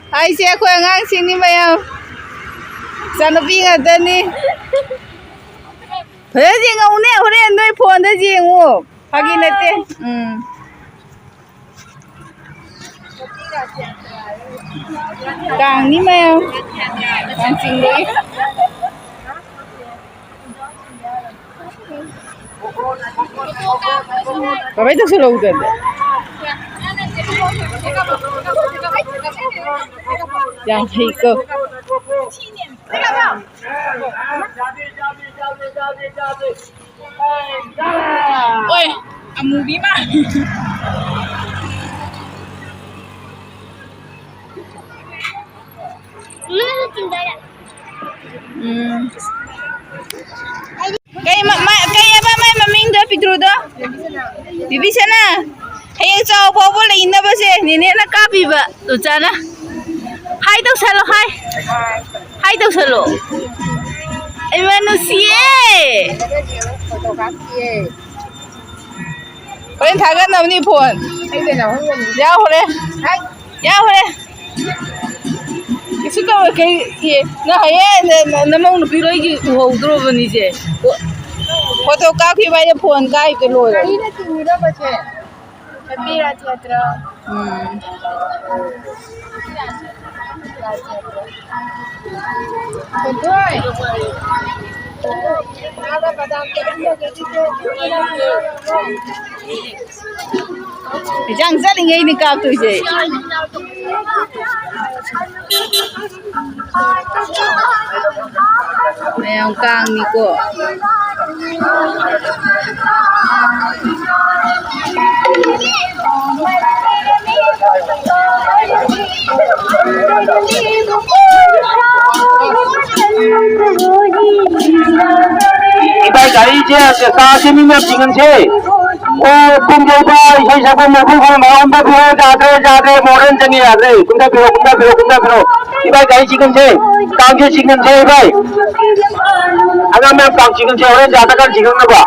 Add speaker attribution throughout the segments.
Speaker 1: Hai siya ko ang sini maya. Sana pinga tani. Pwede nga une hore noi phone da jingu. Hagi nate. Kang ni maya. Kang singdoi. Kapai tak selalu tu. Yang hiko. Oi, amubi mah. Kaya apa mai maming dah pitru dah? Bibi sana. Hayang cau bobo le inna ba se ni ne na kapi ba tu cha na. Hai tau salo hai. Hai tau salo. Ai manusia. Kau thằng cái nào ni phone? Ya hore. Ya hore. Cái đó cái na hai na mong nupi loi ki ho dro ba ni je. Photo ka khi bai phone kai ke loi. Ai na ti ni da ba che. Mira teatro. Betul. Ada padang kerja gitu. Jangan saling ini kau tu je. Yang kang ni ko.
Speaker 2: Ibai gari je ka se mi map jingan se o kum jo ba sai sa ko mo ko ma on ba phiro jade modern jangi ade kumda phiro ibai gari jingan se kang je jingan se ibai aga me kang jingan se ore jada kan jingan na ba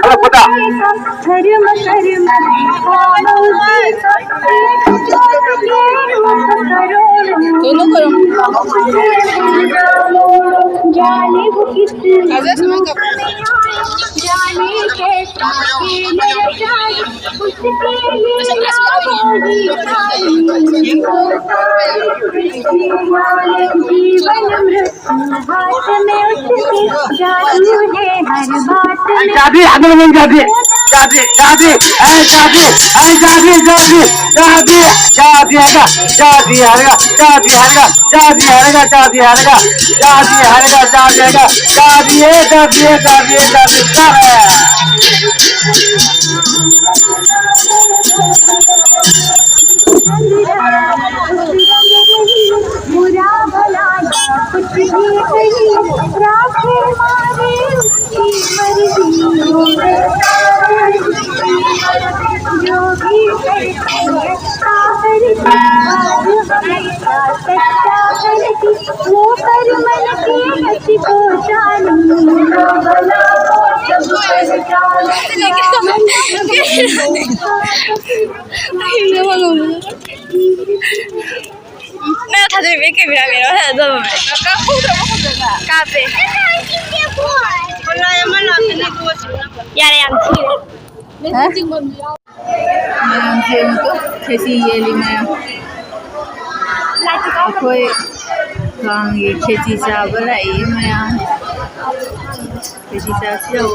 Speaker 2: ala pata
Speaker 1: दोनों करो आजा समय का
Speaker 2: जादी आगे में जादी
Speaker 1: मैं था जो भी कैमरा मेरा है तो मैं का खुद का पे बोला ये मन आपने कुछ यार यार मैं जिंग बन गया मैं जिंग तो कैसी ये ली मैं कोई कांग ये खेती चावल है ये मैं खेती चावल